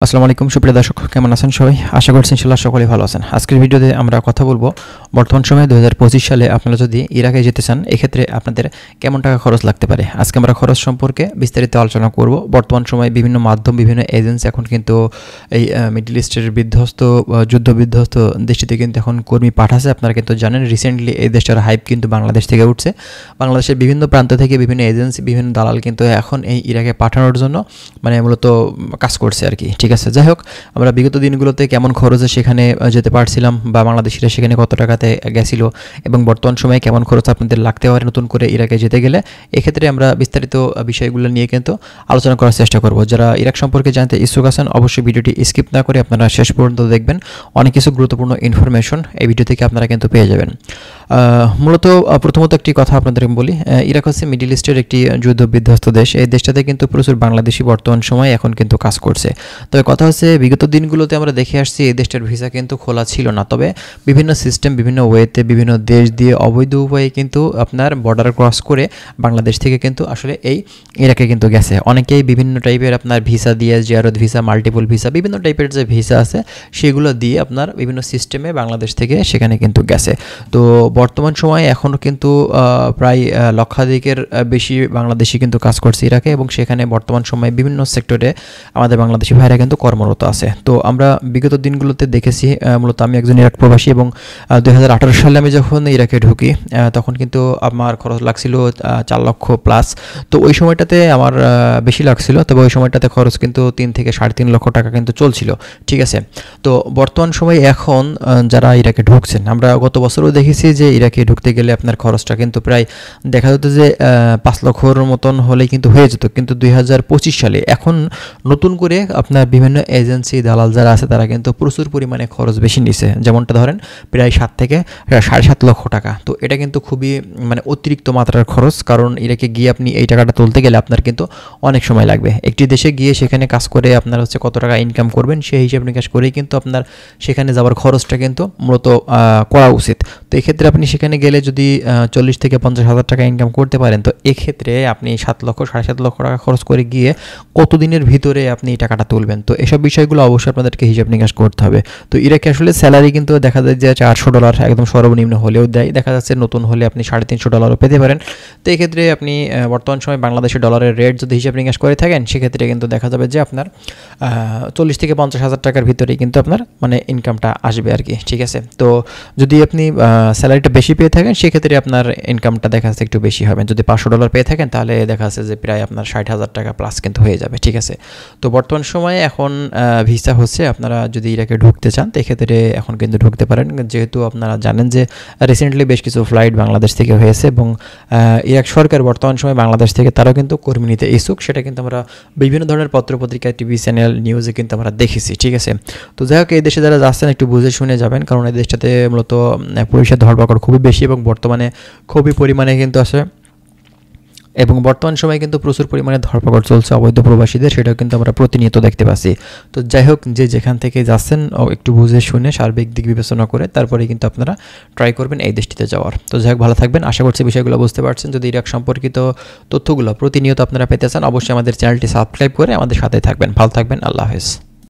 আসসালামু আলাইকুম সুপ্রিয় দর্শক, কেমন আছেন সবাই? আশা করছি ইনশাআল্লাহ সকলেই ভালো আছেন। আজকের ভিডিওতে আমরা কথা বলবো বর্তমান সময়ে 2025 সালে আপনারা যদি ইরাকে যেতে চান, এক্ষেত্রে আপনাদের কেমন টাকা খরচ লাগতে পারে। আজকে আমরা খরচ সম্পর্কে বিস্তারিত আলোচনা করব। বর্তমান সময়ে বিভিন্ন মাধ্যম, বিভিন্ন এজেন্সি এখন কিন্তু এই মিডল ইস্টের যুদ্ধ বিধ্বস্ত দেশটিতে কিন্তু এখন কর্মী পাঠাচ্ছে। আপনারা কিন্তু জানেন রিসেন্টলি এই দেশটার হাইপ কিন্তু বাংলাদেশ থেকে উঠছে। বাংলাদেশের বিভিন্ন প্রান্ত থেকে বিভিন্ন এজেন্সি, বিভিন্ন দালাল কিন্তু এখন এই ইরাকে পাঠানোর জন্য মূলত কাজ করছে আর কি। ঠিক আছে, যাই হোক, আমরা বিগত দিনগুলোতে কেমন খরচে সেখানে যেতে পারছিলাম বা বাংলাদেশিরা সেখানে কত টাকাতে গেছিল এবং বর্তমান সময়ে কেমন খরচ আপনাদের লাগতে পারে নতুন করে ইরাকে যেতে গেলে, এক্ষেত্রে আমরা বিস্তারিত বিষয়গুলো নিয়ে কিন্তু আলোচনা করার চেষ্টা করব। যারা ইরাক সম্পর্কে জানতে ইচ্ছুক আছেন অবশ্যই ভিডিওটি স্কিপ না করে আপনারা শেষ পর্যন্ত দেখবেন। অনেক কিছু গুরুত্বপূর্ণ ইনফরমেশন এই ভিডিও থেকে আপনারা কিন্তু পেয়ে যাবেন। মূলত প্রথমত একটি কথা আপনাদের বলি, ইরাক হচ্ছে মিডল ইস্টের একটি যুদ্ধ বিধ্বস্ত দেশ। এই দেশটাতে কিন্তু প্রচুর বাংলাদেশি বর্তমান সময়ে এখন কিন্তু কাজ করছে। তবে কথা হচ্ছে বিগত দিনগুলোতে আমরা দেখে আসছি এই দেশটার ভিসা কিন্তু খোলা ছিল না, তবে বিভিন্ন সিস্টেম, বিভিন্ন ওয়েতে, বিভিন্ন দেশ দিয়ে অবৈধ উপায়ে কিন্তু আপনার বর্ডার ক্রস করে বাংলাদেশ থেকে কিন্তু আসলে এই ইরাকে কিন্তু গেছে। অনেকেই বিভিন্ন টাইপের আপনার ভিসা দিয়ে, জিয়ারত ভিসা, মাল্টিপল ভিসা, বিভিন্ন টাইপের যে ভিসা আছে সেগুলো দিয়ে আপনার বিভিন্ন সিস্টেমে বাংলাদেশ থেকে সেখানে কিন্তু গেছে। তো বর্তমান সময়ে এখনও কিন্তু প্রায় লক্ষাধিকের বেশি বাংলাদেশি কিন্তু কাজ করছে ইরাকে, এবং সেখানে বর্তমান সময়ে বিভিন্ন সেক্টরে আমাদের বাংলাদেশি ভাইরা কিন্তু কর্মরত আছে। তো আমরা বিগত দিনগুলোতে দেখেছি, মূলত আমি একজন ইরাক প্রবাসী এবং 2018 সালে আমি যখন ইরাকে ঢুকি তখন কিন্তু আমার খরচ লাগছিল 4 লক্ষ প্লাস। তো ওই সময়টাতে আমার বেশি লাগছিল, তবে ওই সময়টাতে খরচ কিন্তু 3 থেকে 3.5 লক্ষ টাকা কিন্তু চলছিল। ঠিক আছে, তো বর্তমান সময়ে এখন যারা ইরাকে ঢুকছেন, আমরা গত বছরও দেখেছি যে ইরাকে ঢুকতে গেলে আপনার খরচটা কিন্তু প্রায় দেখা যেত যে 5 লক্ষর মতন হলেই কিন্তু হয়ে যেত। কিন্তু 2025 সালে এখন নতুন করে আপনার বিভিন্ন এজেন্সি, দালাল যারা আছে তারা কিন্তু প্রচুর পরিমাণে খরচ বেশি নিছে। যেমনটা ধরেন প্রায় 7 থেকে 7.5 লক্ষ টাকা। তো এটা কিন্তু খুবই অতিরিক্ত মাত্রার খরচ, কারণ ইরাকে গিয়ে আপনি এই টাকাটা তুলতে গেলে আপনার কিন্তু অনেক সময় লাগবে। একটি দেশে গিয়ে সেখানে কাজ করে আপনার হচ্ছে কত টাকা ইনকাম করবেন সেই হিসাব নিকাশ করেই কিন্তু আপনার সেখানে যাওয়ার খরচটা কিন্তু মূলত করা উচিত। তো এক্ষেত্রে আপনি সেখানে গেলে যদি 40 থেকে 50 হাজার টাকা ইনকাম করতে পারেন, তো এক্ষেত্রে আপনি 7 লক্ষ 7.5 লক্ষ টাকা খরচ করে গিয়ে কতদিনের ভিতরে আপনি এই টাকাটা তুলবেন, তো এসব বিষয়গুলো অবশ্যই আপনাদেরকে হিসাব নিকাশ করতে হবে। তো ইরাকে আসলে স্যালারি কিন্তু দেখা যায় যে $400 একদম সর্বনিম্ন হলেও দেয়, দেখা যাচ্ছে নতুন হলে আপনি $350 পেতে পারেন। তো এক্ষেত্রে আপনি বর্তমান সময় বাংলাদেশের ডলারের রেট যদি হিসাব নিকাশ করে থাকেন, সেক্ষেত্রে কিন্তু দেখা যাবে যে আপনার 40 থেকে 50 হাজার টাকার ভিতরেই কিন্তু আপনার ইনকামটা আসবে আর কি। ঠিক আছে, তো যদি আপনি স্যালারিটা বেশি পেয়ে থাকেন সেক্ষেত্রে আপনার ইনকামটা দেখা যাচ্ছে একটু বেশি হবে। যদি $500 পেয়ে থাকেন তাহলে দেখা যাচ্ছে যে প্রায় আপনার 60,000 টাকা প্লাস কিন্তু হয়ে যাবে। ঠিক আছে, তো বর্তমান সময়ে এখন ভিসা হচ্ছে, আপনারা যদি ইরাকে ঢুকতে চান তো এক্ষেত্রে এখন কিন্তু ঢুকতে পারেন, যেহেতু আপনারা জানেন যে রিসেন্টলি বেশ কিছু ফ্লাইট বাংলাদেশ থেকে হয়েছে এবং ইরাক সরকার বর্তমান সময়ে বাংলাদেশ থেকে তারাও কিন্তু কর্মী নিতে ইচ্ছুক। সেটা কিন্তু আমরা বিভিন্ন ধরনের পত্রপত্রিকা, টিভি চ্যানেল, নিউজে কিন্তু আমরা দেখেছি। ঠিক আছে, তো যাই হোক, এই দেশে যারা যাচ্ছেন একটু বুঝে শুনে যাবেন, কারণ এই দেশটাতে মূলত পুলিশের ধরপাকড় খুবই বেশি এবং বর্তমানে খুবই পরিমাণে কিন্তু আছে, এবং বর্তমান সময়ে কিন্তু প্রচুর পরিমাণে ধরপাকড় চলছে অবৈধ প্রবাসীদের, সেটাও কিন্তু আমরা প্রতিনিয়ত দেখতে পাচ্ছি। তো যাই হোক, যে যেখান থেকে যাচ্ছেন একটু বুঝে শুনে সার্বিক দিক বিবেচনা করে তারপরে কিন্তু আপনারা ট্রাই করবেন এই দেশটিতে যাওয়ার। তো যাই হোক, ভালো থাকবেন, আশা করছি বিষয়গুলো বুঝতে পারছেন। যদি ইরাক সম্পর্কিত তথ্যগুলো প্রতিনিয়ত আপনারা পেতে চান অবশ্যই আমাদের চ্যানেলটি সাবস্ক্রাইব করে আমাদের সাথে থাকবেন। ভালো থাকবেন, আল্লাহ হাফেজ।